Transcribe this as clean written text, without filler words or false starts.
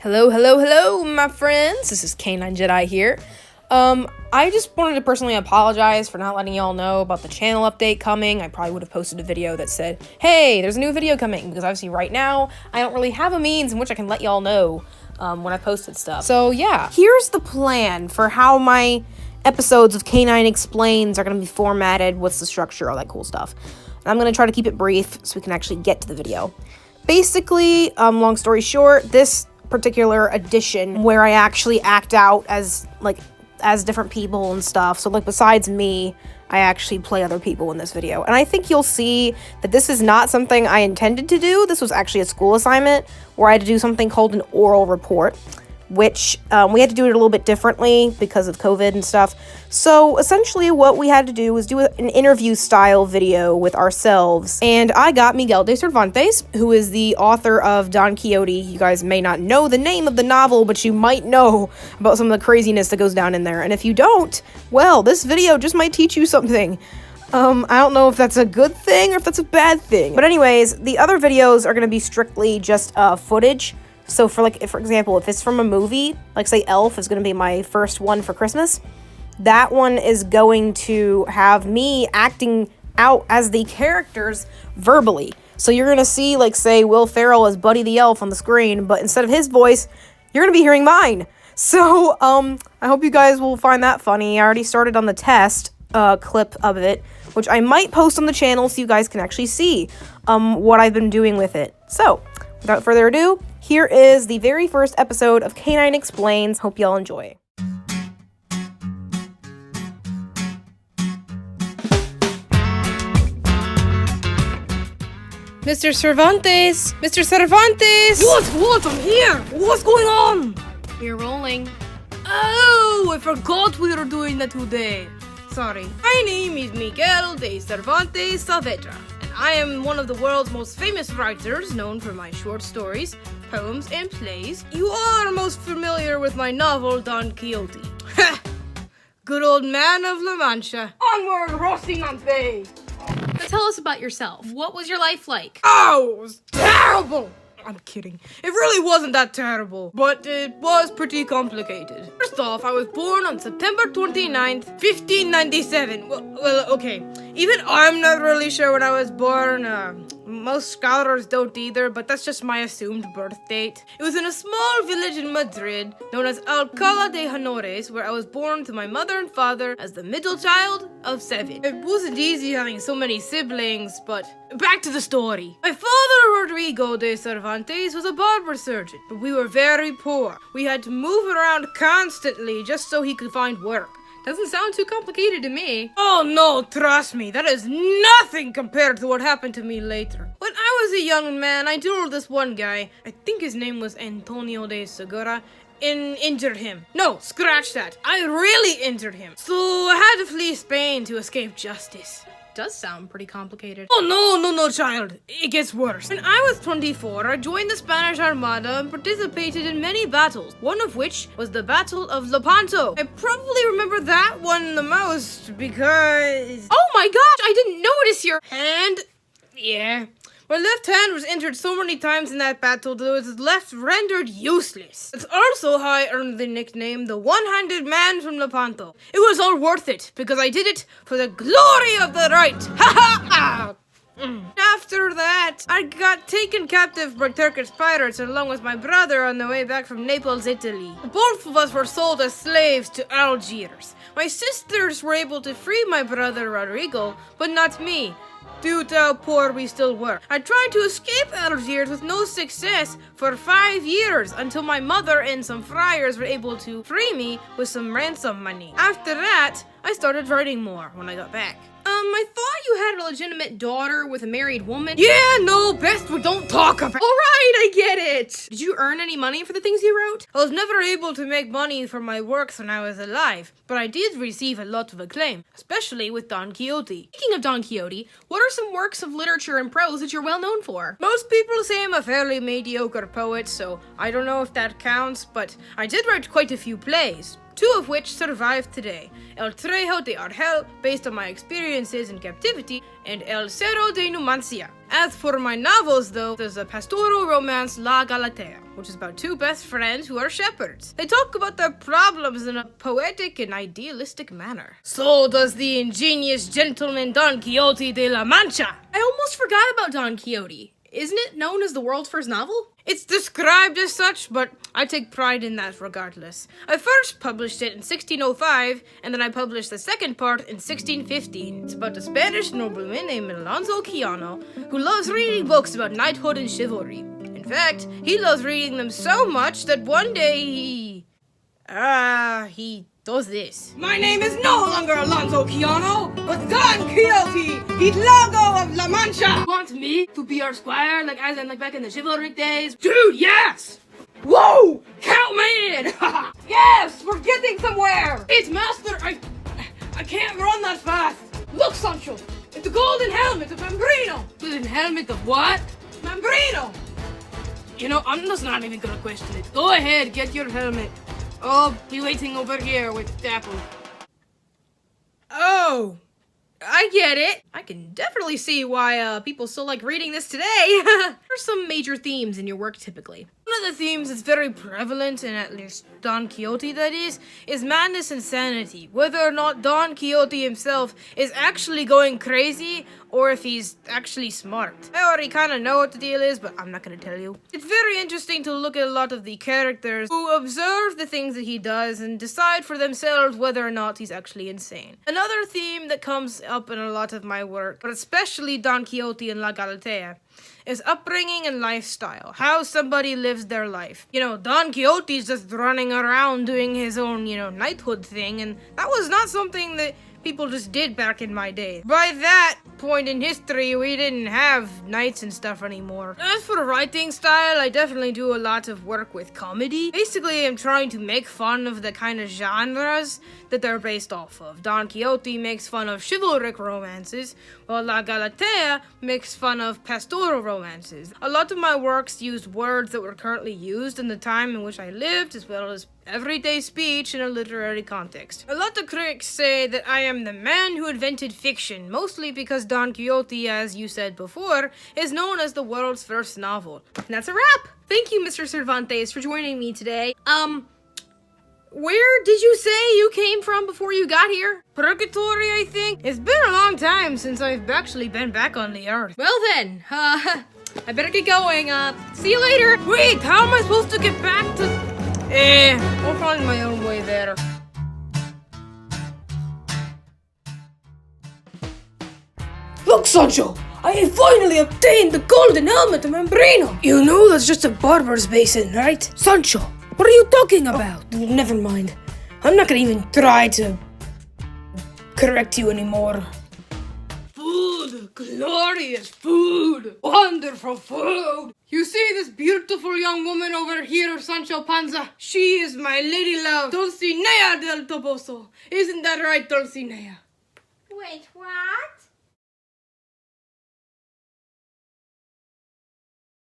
Hello, hello, hello, my friends. This is K-9 Jedi here. I just wanted to personally apologize for not letting y'all know about the channel update coming. I probably would have posted a video that said, hey, there's a new video coming, because obviously right now, I don't really have a means in which I can let y'all know when I posted stuff. So yeah, here's the plan for how my episodes of K-9 Explains are going to be formatted, what's the structure, all that cool stuff. And I'm going to try to keep it brief so we can actually get to the video. Basically, long story short, this particular edition where I actually act out as different people and stuff. So besides me, I actually play other people in this video. And I think you'll see that this is not something I intended to do. This was actually a school assignment where I had to do something called an oral report, which we had to do it a little bit differently because of COVID and stuff. So essentially what we had to do was do an interview style video with ourselves. And I got Miguel De Cervantes, who is the author of Don Quixote. You guys may not know the name of the novel, but you might know about some of the craziness that goes down in there. And if you don't, well, this video just might teach you something. I don't know if that's a good thing or if that's a bad thing. But anyways, the other videos are going to be strictly just footage. So for example, if it's from a movie, like say Elf is going to be my first one for Christmas, that one is going to have me acting out as the characters verbally. So you're going to see, say, Will Ferrell as Buddy the Elf on the screen, but instead of his voice, you're going to be hearing mine. So, I hope you guys will find that funny. I already started on the test clip of it, which I might post on the channel so you guys can actually see what I've been doing with it. So, without further ado, here is the very first episode of K-9 Explains. Hope y'all enjoy. Mr. Cervantes! Mr. Cervantes! What? I'm here! What's going on? We're rolling. Oh, I forgot we were doing that today. Sorry. My name is Miguel De Cervantes Saavedra, and I am one of the world's most famous writers, known for my short stories, poems, and plays. You are most familiar with my novel, Don Quixote. Good old man of La Mancha. Onward, Rocinante! Now tell us about yourself. What was your life like? Oh, it was terrible! I'm kidding. It really wasn't that terrible, but it was pretty complicated. First off, I was born on September 29th, 1597. Well, okay. Even I'm not really sure when I was born. Most scholars don't either, but that's just my assumed birth date. It was in a small village in Madrid known as Alcalá de Henares, where I was born to my mother and father as the middle child of 7. It wasn't easy having so many siblings, but back to the story. My father, Rodrigo de Cervantes, was a barber surgeon, but we were very poor. We had to move around constantly just so he could find work. Doesn't sound too complicated to me. Oh no, trust me, that is nothing compared to what happened to me later. When I was a young man, I dueled this one guy, I think his name was Antonio de Segura, and injured him. No, scratch that. I really injured him. So I had to flee Spain to escape justice. Does sound pretty complicated. Oh, no, child. It gets worse. When I was 24, I joined the Spanish Armada and participated in many battles, one of which was the Battle of Lepanto. I probably remember that one the most because... Oh my gosh, I didn't notice your hand. Yeah. My left hand was injured so many times in that battle that it was left rendered useless. It's also how I earned the nickname the One-Handed Man from Lepanto. It was all worth it, because I did it for the glory of the right. Ha ha! After that, I got taken captive by Turkish pirates along with my brother on the way back from Naples, Italy. Both of us were sold as slaves to Algiers. My sisters were able to free my brother Rodrigo, but not me, due to how poor we still were. I tried to escape Algiers with no success for 5 years until my mother and some friars were able to free me with some ransom money. After that, I started writing more when I got back. I thought you had a legitimate daughter with a married woman. Yeah, no, best we don't talk about. Alright, I get it. Did you earn any money for the things you wrote? I was never able to make money for my works when I was alive, but I did receive a lot of acclaim, especially with Don Quixote. Speaking of Don Quixote, what are some works of literature and prose that you're well known for? Most people say I'm a fairly mediocre poet, so I don't know if that counts, but I did write quite a few plays. two of which survive today. El Trejo de Argel, based on my experiences in captivity, and El Cerro de Numancia. As for my novels, though, there's a pastoral romance, La Galatea, which is about two best friends who are shepherds. They talk about their problems in a poetic and idealistic manner. So does the ingenious gentleman Don Quixote de la Mancha. I almost forgot about Don Quixote. Isn't it known as the world's first novel? It's described as such, but I take pride in that regardless. I first published it in 1605, and then I published the second part in 1615. It's about a Spanish nobleman named Alonso Quijano, who loves reading books about knighthood and chivalry. In fact, he loves reading them so much that one day he does this. My name is no longer Alonso Quijano, but Don Quixote, Hidalgo of La Mancha. Want me to be your squire, like back in the chivalric days? Dude, yes! Whoa! Count me in! Yes, we're getting somewhere! It's master, I can't run that fast! Look, Sancho! It's the golden helmet of Membrino! Golden helmet of what? Membrino! You know, I'm just not even gonna question it. Go ahead, get your helmet. I'll be waiting over here with Dapple. Oh, I get it. I can definitely see why people still like reading this today. What are some major themes in your work typically? One of the themes that's very prevalent in at least Don Quixote, that is madness and sanity. Whether or not Don Quixote himself is actually going crazy or if he's actually smart. I already kind of know what the deal is, but I'm not going to tell you. It's very interesting to look at a lot of the characters who observe the things that he does and decide for themselves whether or not he's actually insane. Another theme that comes up in a lot of my work, but especially Don Quixote and La Galatea, is upbringing and lifestyle. How somebody lives their life. You know, Don Quixote's just running around doing his own, knighthood thing, and that was not something that people just did back in my day. By that point in history, we didn't have knights and stuff anymore. As for the writing style, I definitely do a lot of work with comedy. Basically, I'm trying to make fun of the kind of genres that they're based off of. Don Quixote makes fun of chivalric romances, while La Galatea makes fun of pastoral romances. A lot of my works used words that were currently used in the time in which I lived, as well as everyday speech in a literary context. A lot of critics say that I am the man who invented fiction, mostly because Don Quixote, as you said before, is known as the world's first novel. And that's a wrap. Thank you, Mr. Cervantes, for joining me today. Where did you say you came from before you got here? Purgatory, I think. It's been a long time since I've actually been back on the earth. Well then, I better get going. See you later. Wait, how am I supposed to get back to... I'll find my own way there. Look, Sancho! I have finally obtained the golden helmet of Membrino! You know that's just a barber's basin, right? Sancho, what are you talking about? Oh, never mind. I'm not gonna even try to correct you anymore. Food! Glorious food! Wonderful food! You see this beautiful young woman over here, Sancho Panza? She is my lady love, Dulcinea del Toboso. Isn't that right, Dulcinea? Wait, what?